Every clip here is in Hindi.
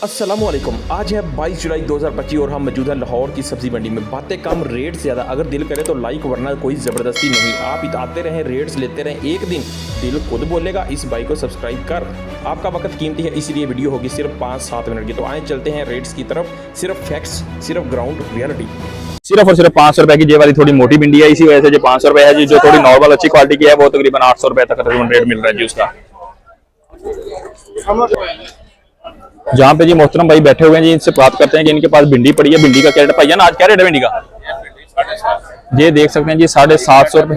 अस्सलामुअलैकुम। आज है 22 जुलाई 2025 और हम मौजूद हैं लाहौर की सब्जी मंडी में। बातें कम रेट ज़्यादा, अगर दिल करे तो लाइक, वरना कोई ज़बरदस्ती नहीं। आप आते रहें, रेट्स लेते रहें, एक दिन दिल खुद बोलेगा इस भाई को सब्सक्राइब कर। आपका वक्त कीमती है, इसलिए वीडियो होगी सिर्फ 5-7 मिनट की। तो आए चलते हैं रेट्स की तरफ। सिर्फ फैक्ट्स, सिर्फ ग्राउंड रियलिटी। सिर्फ और सिर्फ 500 रुपए की ये वाली थोड़ी मोटी भिंडी है, इसी वजह से जो 500 रुपए है जी। जो थोड़ी नॉर्मल अच्छी क्वालिटी की है वो तकरीबन 800 रुपए तक रेट मिल रहा है जी उसका। जहाँ पे जी मोहतरम भाई बैठे हुए हैं जी, इनसे बात करते हैं कि इनके पास भिंडी पड़ी है। भिंडी का क्या रेट है भाईजान? आज क्या रेट है भिंडी का? ये देख सकते हैं जी 750 रुपए।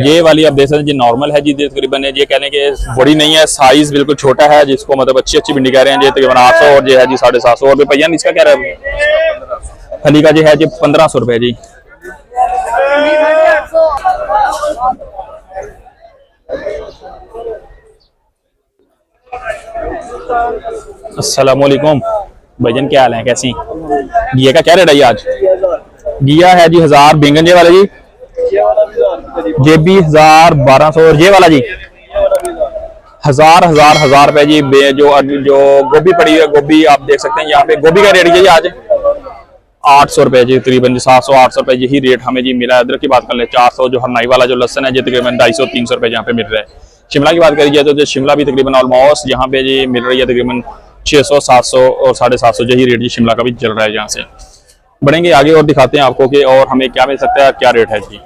ये वाली आप देख सकते हैं जी नॉर्मल है जी, तकरीबन ये कहने के बड़ी नहीं है, साइज बिल्कुल छोटा है, जिसको मतलब अच्छी भिंडी कह रहे हैं जी। तकरीबन 800 और ये है जी 750 रुपए। भैया इसका क्या है? फली का जी है जी 1500 रुपए जी। अस्सलामुअलैकुम भाईजान, क्या हाल है, कैसी? घिया का क्या रेट है जी आज? घिया है जी 1000। बैंगन ये वाला जी ये भी 1000, 1200। और ये वाला जी 1000 रुपए जी। जो गोभी पड़ी हुई है, गोभी आप देख सकते हैं यहाँ पे। गोभी का रेट जी आज 800 रुपए जी, तकरीबन 700-800 रुपए यही रेट हमें जी मिला है। अदरक की बात कर ले 400। जो हरनाई वाला जो लहसन है जी तकरीबन 250-300 रुपए यहाँ पे मिल रहा है। शिमला की बात करी जाए तो शिमला भी तकरीबन ऑलमोस्ट यहाँ पे जी मिल रही है तकरीबन 600-700 और 750 यही रेट जी शिमला का भी चल रहा है। यहाँ से बढ़ेंगे आगे और दिखाते हैं आपको कि और हमें क्या मिल सकता है, क्या रेट है जी।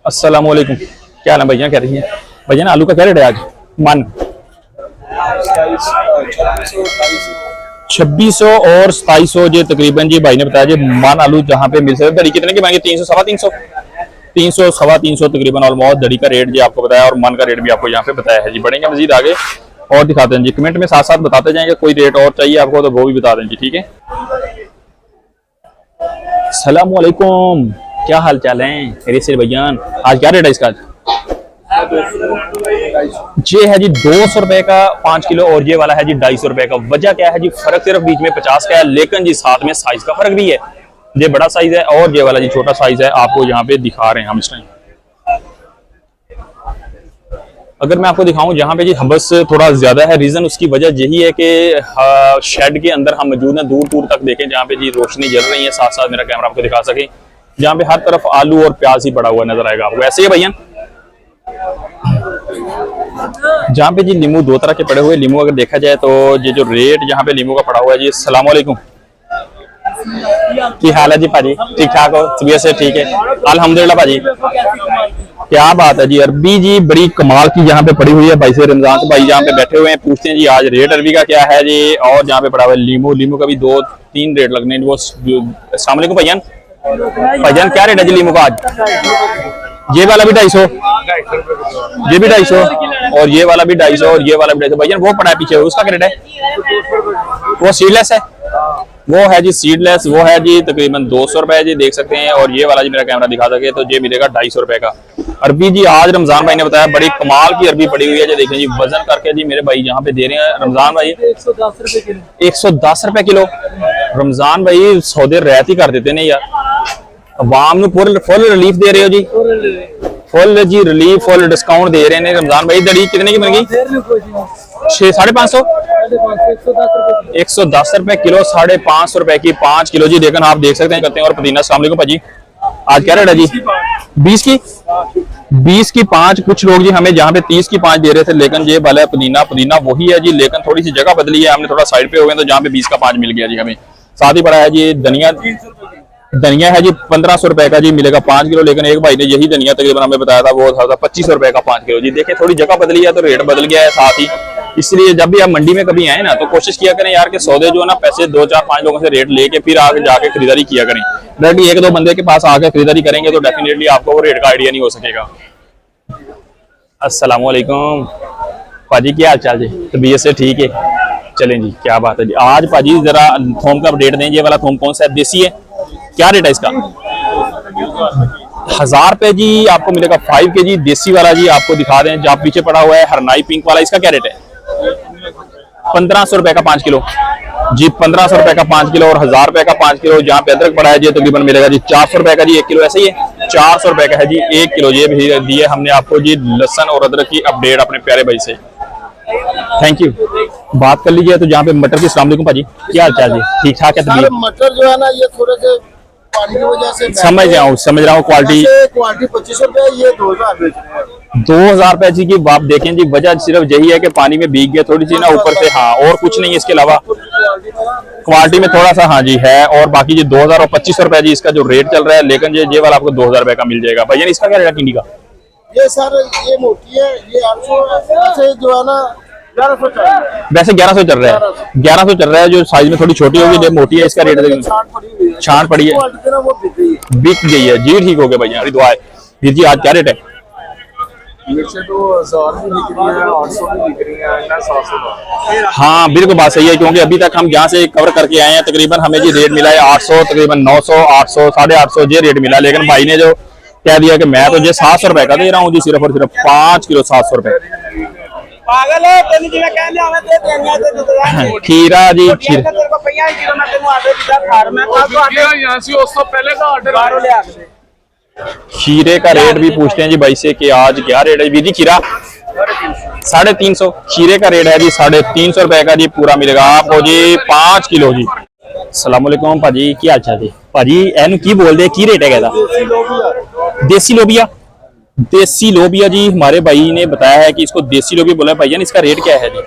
अस्सलामुअलैकुम, क्या हाल है भैया, क्या रही है भैया? आलू का क्या रेट है आज? मन 2600 और 2700 जी तकरीबन जी भाई ने बताया जी मन आलू जहाँ पे मिल सकता है। दड़ी कितने की मांगे? 300-350, 300-350 तकरीबन ऑलमोस्ट दड़ी का रेट जी आपको बताया, और मन का रेट भी आपको यहाँ पे बताया है जी। बढ़ेंगे मजीद आगे और दिखाते हैं जी। कमेंट में साथ साथ बताते जाएंगे, कोई रेट और चाहिए आपको तो वो भी बता दें जी, ठीक है। अस्सलामुअलैकुम, क्या हाल चाल है? खैरियत से भैया? आज क्या रेट है इसका? ये है जी 200 रुपए का 5 किलो और ये वाला है जी 250 रुपए का। वजह क्या है जी? फर्क सिर्फ बीच में 50 का है, लेकिन जी साथ में साइज का फर्क भी है। ये बड़ा साइज है और ये वाला जी छोटा साइज है, आपको यहाँ पे दिखा रहे हैं हम इस टाइम। अगर मैं आपको दिखाऊं जहाँ पे जी हबस थोड़ा ज्यादा है, रीजन उसकी वजह यही है कि शेड के अंदर हम मौजूद हैं। दूर दूर तक देखें जहाँ पे जी रोशनी जल रही है, साथ साथ मेरा कैमरा आपको दिखा सके, जहाँ पे हर तरफ आलू और प्याज ही पड़ा हुआ नजर आएगा आपको। ऐसे ही भैया जहाँ पे जी नींबू दो तरह के पड़े हुए, नींबू अगर देखा जाए तो ये जो रेट जहाँ पे नींबू का पड़ा हुआ है जी। अस्सलाम वालेकुम, की हाल है जी भाजी? ठीक ठाक हो? तबीयत से ठीक है? अल्हम्दुलिल्लाह भाजी, क्या बात है जी। अरबी जी बड़ी कमाल की यहाँ पे पड़ी हुई है। भाई से रमजान भाई यहाँ पे बैठे हुए हैं, पूछते हैं जी आज रेट अरबी का क्या है जी। और जहाँ पे पड़ा हुआ है लीमू का भी 2-3 रेट लगने वो। अस्सलाम वालेकुम भाईजान, भाईजान क्या रेट है जी लीमू का आज? ये वाला भी 250, ये भी 250 और ये वाला भी 250 और ये वाला भी 250। भाईजान वो पड़ा है पीछे, उसका क्या रेट है? वो सीडलेस है, वो है जी सीडलेस, वो है जी तकरीबन 200 रुपए जी, देख सकते हैं। और ये वाला जी मेरा कैमरा दिखा सके तो ये मिलेगा 250 रुपए का। अरबी जी आज रमजान भाई ने बताया बड़ी कमाल की अरबी पड़ी हुई है जी। देखें जी वजन करके जी मेरे भाई यहाँ पे दे रहे हैं रमजान भाई 110 रुपए किलो। रमजान भाई सौदे रहत ही कर देते नहीं यार, अवाम फुल रिलीफ दे रहे हो जी, फुल जी रिलीफ, फुल डिस्काउंट दे रहे हैं रमजान भाई। दड़ी कितने की मिल गई? 550, 110 रुपए किलो, 550 रुपए की 5 किलो जी। देखना आप देख सकते हैं करते हैं। और पुदीना, अस्सलाम वालेकुम भाजी, आज क्या रेट है जी? 20 की 5। कुछ लोग जी हमें जहाँ पे 30 की 5 दे रहे थे, लेकिन ये वाला पुदीना वही है जी, लेकिन थोड़ी सी जगह बदली है, हमने थोड़ा साइड पे हो गए तो जहाँ पे 20 का 5 मिल गया जी हमें। साथ ही पड़ा है जी धनिया है जी 1500 रुपए का जी, मिलेगा 5 किलो। लेकिन एक भाई ने यही धनिया तकरीबन हमें बताया था वो था 2500 रुपए का 5 किलो जी। देखिए थोड़ी जगह बदली है तो रेट बदल गया है साथ ही। इसलिए जब भी आप मंडी में कभी आए ना तो कोशिश किया करें यार कि सौदे जो है ना पैसे 2-4-5 लोगों से रेट लेके फिर आगे जाके खरीदारी किया करें। डायरेक्टली 1-2 बंदे के पास आके खरीदारी करेंगे तो डेफिनेटली आपको वो रेट का आइडिया नहीं हो सकेगा। अस्सलाम वालेकुम पाजी, क्या हाल चाल जी? तबीयत से ठीक है? चलें जी, क्या बात है जी। आज पाजी जरा थोम का अपडेट दें। ये वाला थोम कौन सा है? देसी है, क्या रेट है इसका? 1000 रुपए जी आपको मिलेगा 5 kg देसी वाला जी। आपको दिखा दें जहाँ पीछे पड़ा हुआ है हरनाई पिंक वाला, इसका क्या रेट है? 1500 रुपए का 5 किलो जी, 1500 रुपए का 5 किलो और 1000 रुपए का 5 किलो। जहाँ पे अदरक पड़ा है जी तकरीबन मिलेगा जी 400 रुपए का जी 1 किलो। ऐसे ही है 400 रुपए का है जी 1 किलो। ये भी दिए हमने आपको जी लहसुन और अदरक की अपडेट अपने प्यारे भाई से। Thank you. बात कर लीजिए तो जहाँ पे मटर की। अस्सलाम वालेकुम भाजी, क्या हाल चाल जी? ठीक ठाक है तबीयत? मटर जो है ना ये थोड़े से पानी की वजह से समझ रहा हूँ क्वालिटी 25 रुपए, ये 2000 बेच रहे हैं। 2000 रुपए जी की आप देखें जी, वजह सिर्फ यही है कि पानी में भीग गया थोड़ी सी ना ऊपर से, हाँ और कुछ नहीं इसके अलावा। क्वालिटी में थोड़ा सा हाँ जी है, और बाकी ये 2000 और 2500 रुपए जी इसका जो रेट चल रहा है, लेकिन ये वाला आपको 2000 रुपए का मिल जाएगा। भैया इसका क्या रेट है टिंडी का? ये सर ये मोटी है, ये 800 ऐसे जो है ना 1100 चाहिए। वैसे 1100 चल रहा है, 1100 चल रहा है। जो साइज में थोड़ी छोटी होगी, जो मोटी है, इसका रेट छांट पड़ी है, बिक गई है जी। ठीक हो गया भैया, दुआ है। वीर जी आज क्या रेट है? मिर्चें तो 1000 भी बिक रही है, 800 भी बिक रही है, 700। हाँ बिल्कुल बात सही है, क्योंकि अभी तक हम यहाँ से कवर करके आए हैं, तकरीबन हमें जी रेट मिला है 800, तकरीबन 900, 800, 850 ये रेट मिला। लेकिन भाई ने जो कह दिया कि मैं तो ये 700 रुपए का दे रहा हूँ जी, सिर्फ और सिर्फ 5 किलो 700 रुपए। पागल है तेरी जगह कहने हमें दे देंगे तो खीरा जी, खीरा तेरे को 50 किलो मैं तेरे आटे दी था मैं कल तो आटे यहाँ से उस तो पहले का ऑर्डर बाहरों ले आ गए। खीरे का रेट भी पूछते हैं जी भाई से कि आज क्या रेट है जी? जी खीरा 350, खीरे का रेट है जी 350 रुपए का जी, पूरा मिलेगा आपको जी 5 किलो जी। अस्सलाम वालेकुम भाजी, क्या अच्छा जी? भाजी एनु की बोल दे की रेट है कहता? देसी लोबिया, देसी लोबिया जी हमारे भाई ने बताया है कि इसको देसी लोबिया बोला है। भैया इसका रेट क्या है जी?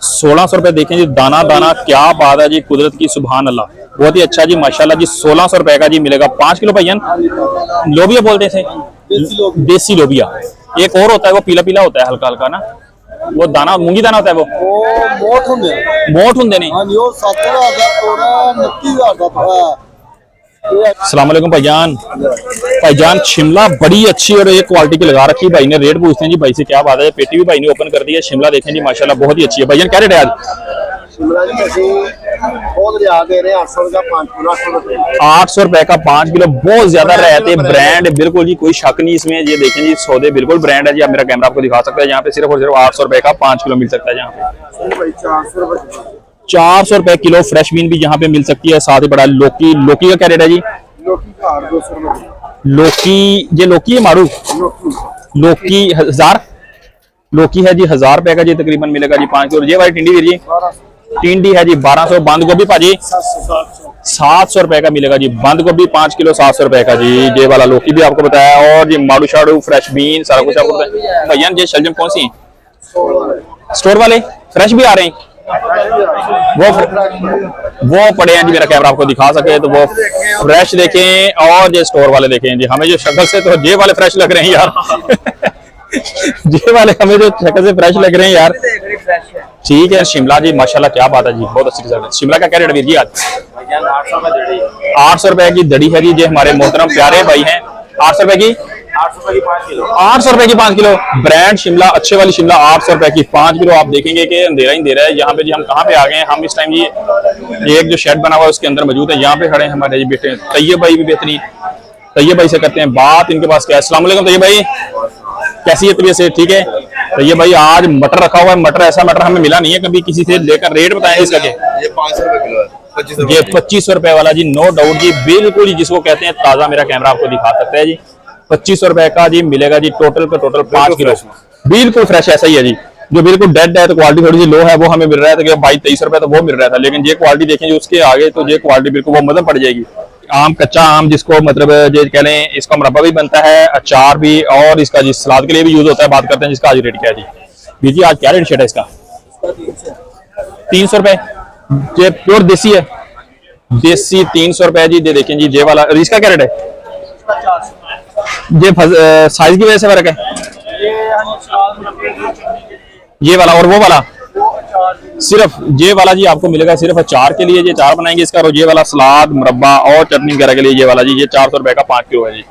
1600 रुपए। देखें जी दाना दाना, क्या बात है जी, कुदरत की सुभान अल्लाह, बहुत ही अच्छा जी माशाल्लाह जी। 1600 रुपए का जी मिलेगा 5 किलो। भैया लोबिया बोलते थे, देसी लोबिया। एक और होता है वो पीला पीला होता है, हल्का हल्का ना, वो दाना मूंगी दाना होता है, वो मोठ होंगे नहीं। अस्सलाम वालेकुम भाईजान। भाईजान शिमला बड़ी अच्छी और एक क्वालिटी की लगा रखी, भाई ने रेट पूछते हैं जी भाई से, क्या बात है? पेटी भी भाई ने ओपन कर दी है। शिमला देखें जी माशाल्लाह बहुत ही अच्छी है। भाईजान क्या रेट है आज? शिमला जी बहुत दे रहे हैं 800 का 5 किलो, 800 रुपए का 5 किलो, बहुत ज्यादा रहते ब्रांड, बिल्कुल जी कोई शक नहीं इसमें। ये देखें जी सौदे बिल्कुल ब्रांड है जी। आप मेरा कैमरा आपको दिखा सकता है, यहाँ पे सिर्फ और सिर्फ 800 रुपए का 5 किलो मिल सकता है। यहाँ पे 400 रुपए किलो फ्रेश बीन भी यहाँ पे मिल सकती है। साथ ही बड़ा लौकी, लौकी का क्या रेट है जी? लौकी, ये लौकी है मारू, लौकी 1000, लौकी है जी 1000 रुपए का जी तकरीबन मिलेगा जी 5 किलो। ये भाई टिंडी वीर जी, टिंडी है जी 1200। बंद गोभी भाजी 700 रुपए का मिलेगा जी, बंद गोभी 5 किलो 700 रुपए का जी। ये वाला लौकी भी आपको बताया, और ये मारू शाड़ू फ्रेश बीन सारा कुछ आपको बताया। भैया ये शलजम कौन सी है? स्टोर वाले फ्रेश भी आ रहे हैं, वो पड़े हैं जी। मेरा कैमरा आपको दिखा सके तो वो फ्रेश देखें, और ये स्टोर वाले देखें जी। हमें जो शक्ल से तो ये वाले फ्रेश लग रहे हैं यार ये वाले हमें जो शक्ल से फ्रेश लग रहे हैं यार। ठीक है शिमला जी माशाल्लाह क्या बात है जी, बहुत अच्छी रिजल्ट है। शिमला का क्या रेट वीर जी आज? 800 रुपए की दड़ी है जी। ये हमारे मोहतरम प्यारे भाई हैं, 800 रुपए की 800 रुपए की 5 किलो ब्रांड शिमला, अच्छे वाली शिमला 800 रुपए की 5 किलो। आप देखेंगे कि अंधेरा ही अंधेरा है यहाँ पे जी। हम कहाँ पे आ गए हैं? हम इस टाइम जी एक जो शेड बना हुआ है उसके अंदर मौजूद है। यहाँ पे खड़े हैं हमारे जी बेटे तैयब भाई भी बेहतरीन। तैयब भाई से करते हैं बात, इनके पास क्या है। अस्सलाम वालेकुम तैयब भाई, कैसी है तबीयत से? ठीक है। तो ये भाई आज मटर रखा हुआ है, मटर ऐसा मटर हमें मिला नहीं है कभी किसी से। लेकर रेट बताएं इसका क्या? ये 500 रुपए किलो है, ये 2500 रुपए वाला जी, नो डाउट जी, बिल्कुल जिसको कहते हैं ताजा। मेरा कैमरा आपको दिखा सकता है जी। 2500 रुपए का जी मिलेगा जी, टोटल का टोटल 5 किलो बिल्कुल फ्रेश ऐसा ही है जी। जो बिल्कुल डेड है तो क्वालिटी थोड़ी सी लो है, वो हमें मिल रहा है तो 22-23 रुपए तो वो मिल रहा था। लेकिन ये क्वालिटी देखें जो उसके आगे, तो ये क्वालिटी बिल्कुल वो मदद पड़ जाएगी। आम, कच्चा आम जिसको मतलब जो कह लें, इसका मुरब्बा भी बनता है, अचार भी, और इसका जी सलाद के लिए भी यूज होता है। बात करते हैं जिसका आज रेट क्या है जी। जी आज क्या रेट शेट है इसका? 300 रुपए। ये प्योर देसी है, देसी 300 रुपए जी। ये देखें जी ये वाला, इसका क्या रेट है? ये साइज की वजह से फर्क है ये वाला और वो वाला। सिर्फ ये वाला जी आपको मिलेगा सिर्फ अचार के लिए, ये अचार बनाएंगे इसका, और ये वाला सलाद मुरब्बा और चटनी वगैरह के लिए ये वाला जी, ये 400 रुपए का 5 किलो है जी।